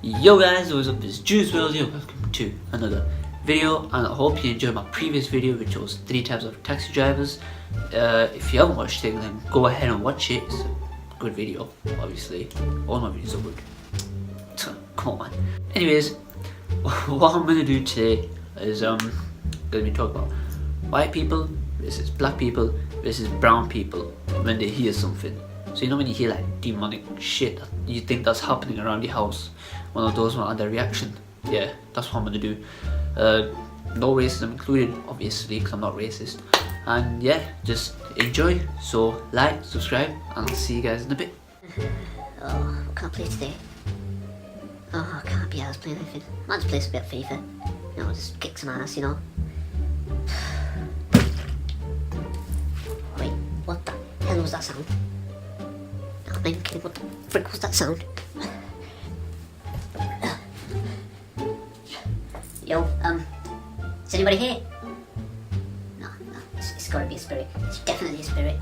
Yo guys, what's up? This is Juice Wells here. Welcome to another video, and I hope you enjoyed my previous video, which was 3 types of taxi drivers. If you haven't watched it, then go ahead and watch it. It's a good video, obviously. All my videos are good. Come on, man. Anyways, what I'm gonna do today is gonna be talking about white people versus black people versus brown people when they hear something. So you know when you hear like demonic shit that you think that's happening around your house, one of those one under reaction. Yeah, that's what I'm gonna do. No racism included, obviously, because I'm not racist. And yeah, just enjoy. So like, subscribe, and I'll see you guys in a bit. Oh, what can I play today? Oh, I can't be arsed playing anything. Might just play a bit of FIFA. You know, just kick some ass, you know. Wait, what the hell was that sound? I'm not even kidding, what the frick was that sound? Yo, is anybody here? No, it's gotta be a spirit. It's definitely a spirit.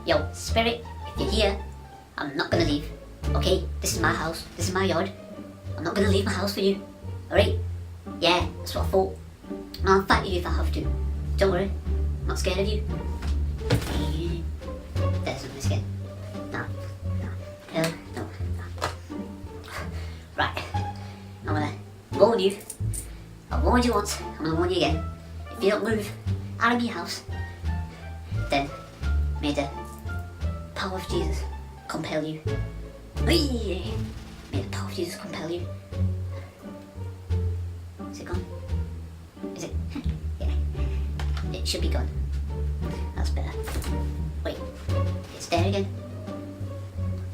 Yo, spirit, if you're here, I'm not gonna leave. Okay, this is my house, this is my yard. I'm not gonna leave my house for you. Alright? Yeah, that's what I thought. No, I'll fight you if I have to. Don't worry, I'm not scared of you. There's something scared. No. Right, I'm gonna warn you. I warned you once, I'm gonna warn you again. If you don't move out of your house, then may the power of Jesus compel you. May the power of Jesus compel you. Is it gone? Is it? Yeah. It should be gone. That's better. Wait, it's there again.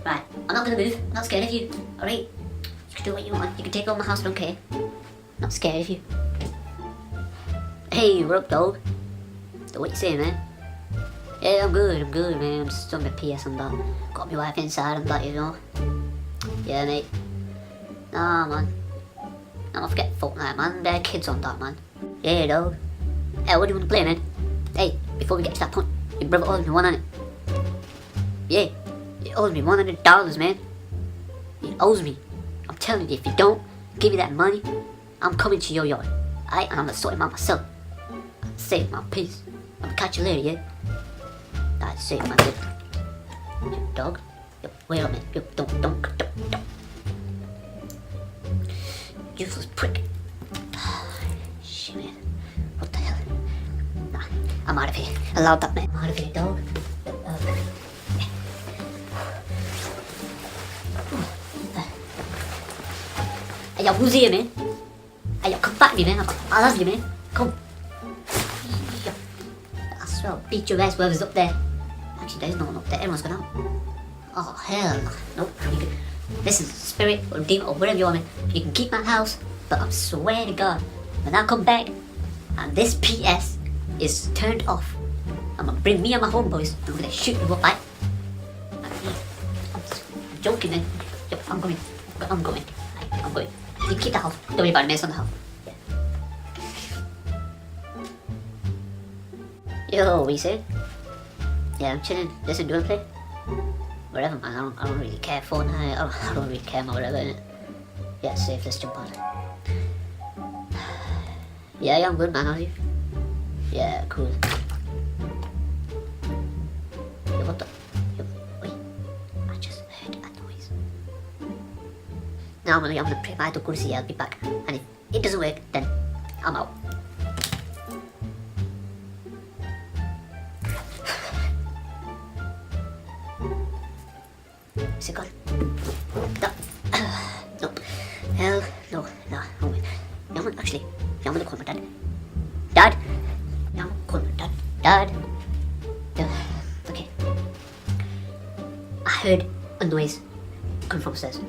Right, I'm not gonna move. I'm not scared of you. Alright? You can do what you want. You can take over my house, I don't care. I'm not scared of you. Hey, what up, dog? So what you saying, man? Yeah, I'm good, man. I'm just on my PS and that. Got my wife inside and that, you know. Yeah, mate. Nah, man. Don't forget Fortnite, man. There are kids on that, man. Yeah, dog. Hey, what do you want to play, man? Hey, before we get to that point, your brother owes me $100. Yeah, he owes me $100, man. He owes me. I'm telling you, if you don't give me that money, I'm coming to your yard. Alright, and I'm gonna sort him out myself. Save my peace. I'm gonna catch you later, yeah? Alright, save my dick. You dog. Yo, wait a minute. Yo, don't. Useless prick. Shit, man. What the hell? Nah, I'm out of here. Allow that, man. I'm out of here, dog. Hey, yo, who's here, man? Hey, yo, come back me, man. I love you, man. Come. I swear I'll beat your ass whoever's up there. Actually, there's no one up there. Everyone's gone out. Oh, hell no. Nope. Listen, spirit or demon or whatever you want, man. You can keep my house, but I swear to God, when I come back and this PS is turned off, I'm gonna bring me and my homeboys and we're gonna shoot you up, right? I'm joking, man. Yo, I'm going. I'm going. You keep the house. Don't worry about it, man. It's on the house. Yeah. Yo, what you say? Yeah, I'm chilling. Listen, do you wanna play? Whatever, man. I don't really care. Fortnite. I don't really care, man. Whatever, innit? Yeah, safe. Let's jump on. Yeah, I'm good, man. How's you? Yeah, cool. Yo, what the? Yo, wait. I just heard a noise. Now I'm gonna pray my kursi. I'll be back. And if it doesn't work, then I'm out. Is it gone? No. Nope. Hell no. No. Oh, wait. Yeah, I'm gonna call my dad. Dad? Yeah, I'm gonna call my dad. Dad? Okay. I heard a noise coming from upstairs.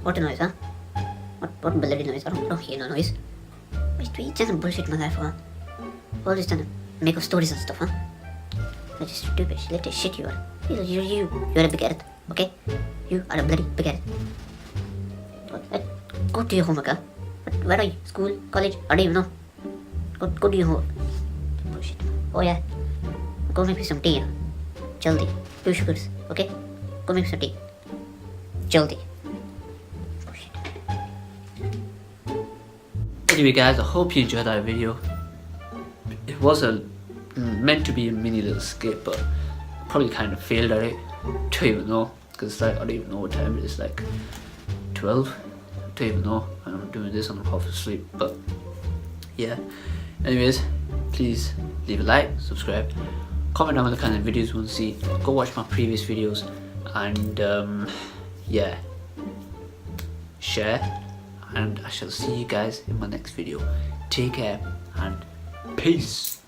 What a noise, huh? What a bloody noise? I don't hear no noise. Wait, you just bullshit my life, huh? All this done to make up stories and stuff, huh? You're just stupid, little shit you are. You're a bigot, okay? You are a bloody bigot. Go to your homework, huh? Where are you? School? College? I don't even know. Go do your homework. Bullshit. Oh yeah. Go make me some tea, Jaldi. 2 sugars, okay? Go make me some tea. Jaldi. Bullshit. Anyway guys, I hope you enjoyed that video. It was meant to be a mini little skit, but I probably kind of failed at it. Don't even know, because like I don't even know what time it is, like 12. I don't even know, and I'm doing this and I'm half asleep. But yeah, anyways, please leave a like, subscribe, comment down with the kind of videos you want to see. Go watch my previous videos, and yeah, share, and I shall see you guys in my next video. Take care and peace.